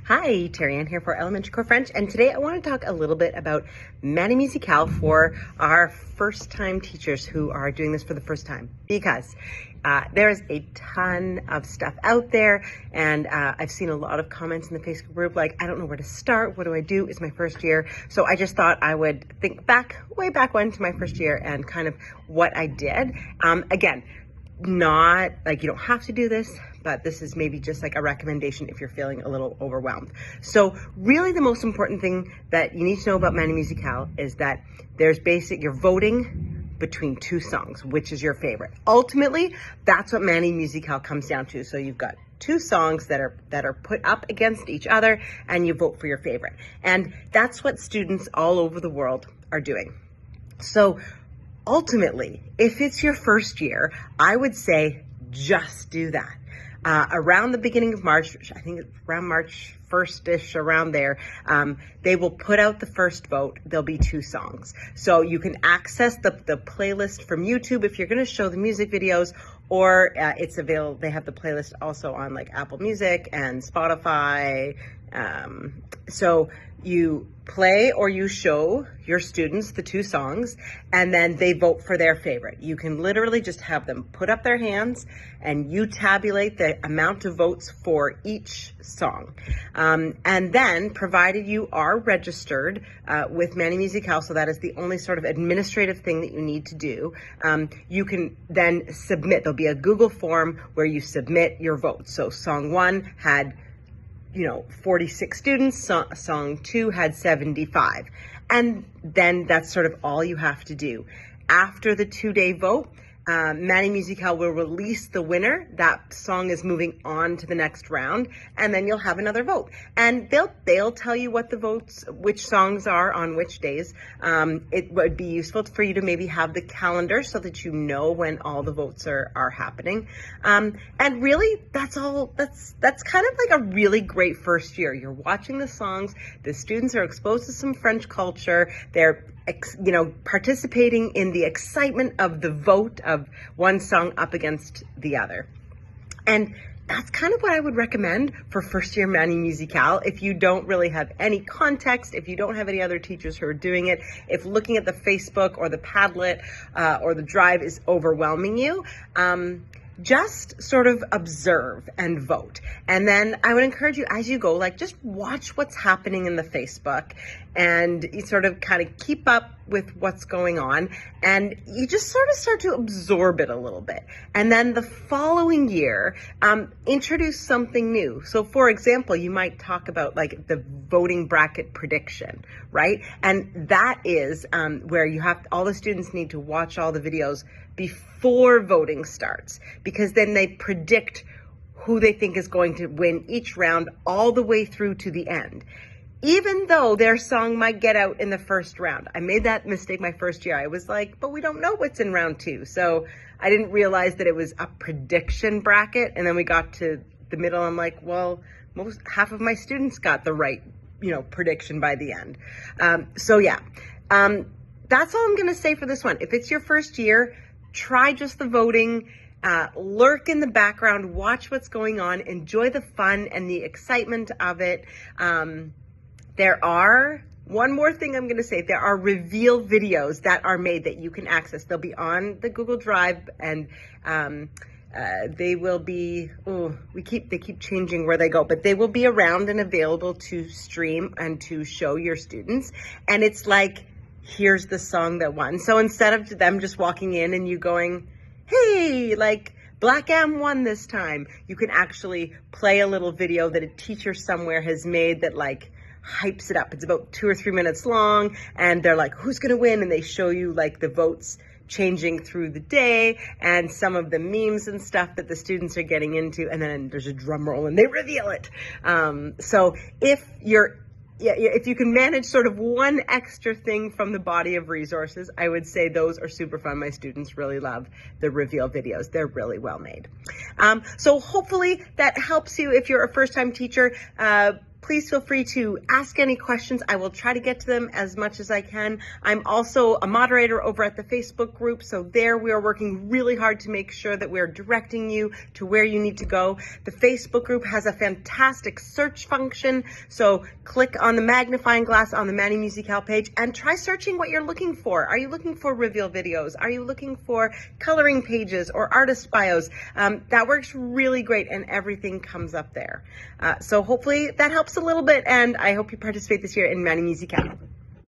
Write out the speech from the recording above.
Hi, Terri-Ann here for Elementary Core French, and today I want to talk a little bit about Manie Musicale for our first-time teachers who are doing this for the first time, because there's a ton of stuff out there, and I've seen a lot of comments in the Facebook group like, I don't know where to start, what do I do? It's my first year. So I just thought I would think back, way back when, to my first year and kind of what I did. Again, not like you don't have to do this, but this is maybe just like a recommendation if you're feeling a little overwhelmed. So really the most important thing that you need to know about Manie Musicale is that you're voting between two songs, which is your favorite. Ultimately, that's what Manie Musicale comes down to. So you've got two songs that are put up against each other and you vote for your favorite. And that's what students all over the world are doing. So ultimately, if it's your first year, I would say just do that. Around the beginning of March, I think it's around March 1st-ish, around there, they will put out the first vote. There'll be two songs. So you can access the playlist from YouTube if you're going to show the music videos, or it's available. They have the playlist also on like Apple Music and Spotify. So you play or you show your students the two songs and then they vote for their favorite. You can literally just have them put up their hands and you tabulate the amount of votes for each song. And then, provided you are registered with Manie Musicale, so that is the only sort of administrative thing that you need to do, you can then submit. There'll be a Google form where you submit your votes. So song one had 46 students, song two had 75. And then that's sort of all you have to do. After the 2-day vote, Manie Musicale will release the winner. That song is moving on to the next round, and then you'll have another vote. And they'll tell you what the votes, which songs are on which days. It would be useful for you to maybe have the calendar so that you know when all the votes are happening. And really, that's all. That's kind of like a really great first year. You're watching the songs. The students are exposed to some French culture. They're participating in the excitement of the vote of one song up against the other. And that's kind of what I would recommend for first year Manie Musicale. If you don't really have any context, if you don't have any other teachers who are doing it, if looking at the Facebook or the Padlet or the Drive is overwhelming you, just sort of observe and vote. And then I would encourage you as you go, like just watch what's happening in the Facebook and you sort of kind of keep up with what's going on and you just sort of start to absorb it a little bit. And then the following year, introduce something new. So for example, you might talk about like the voting bracket prediction, right? And that is where you have, all the students need to watch all the videos before voting starts, because then they predict who they think is going to win each round all the way through to the end. Even though their song might get out in the first round. I made that mistake my first year. I was like, but we don't know what's in round two. So I didn't realize that it was a prediction bracket. And then we got to the middle. I'm like, well, half of my students got the right, prediction by the end. That's all I'm going to say for this one. If it's your first year, try just the voting, lurk in the background, watch what's going on, enjoy the fun and the excitement of it. There are, one more thing I'm going to say, there are reveal videos that are made that you can access. They'll be on the Google Drive and they will be, they keep changing where they go, but they will be around and available to stream and to show your students. And it's like, here's the song that won. So instead of them just walking in and you going, hey, like Black M won this time, you can actually play a little video that a teacher somewhere has made that like hypes it up. It's about 2 or 3 minutes long and they're like, who's gonna win? And they show you like the votes changing through the day and some of the memes and stuff that the students are getting into, and then there's a drum roll and they reveal it. So if you can manage sort of one extra thing from the body of resources, I would say those are super fun. My students really love the reveal videos. They're really well made. So hopefully that helps you if you're a first-time teacher. please feel free to ask any questions. I will try to get to them as much as I can. I'm also a moderator over at the Facebook group, so there we are working really hard to make sure that we're directing you to where you need to go. The Facebook group has a fantastic search function, so click on the magnifying glass on the Manie Musical page and try searching what you're looking for. Are you looking for reveal videos? Are you looking for coloring pages or artist bios? That works really great and everything comes up there. So hopefully that helps a little bit, and I hope you participate this year in Manie Musical.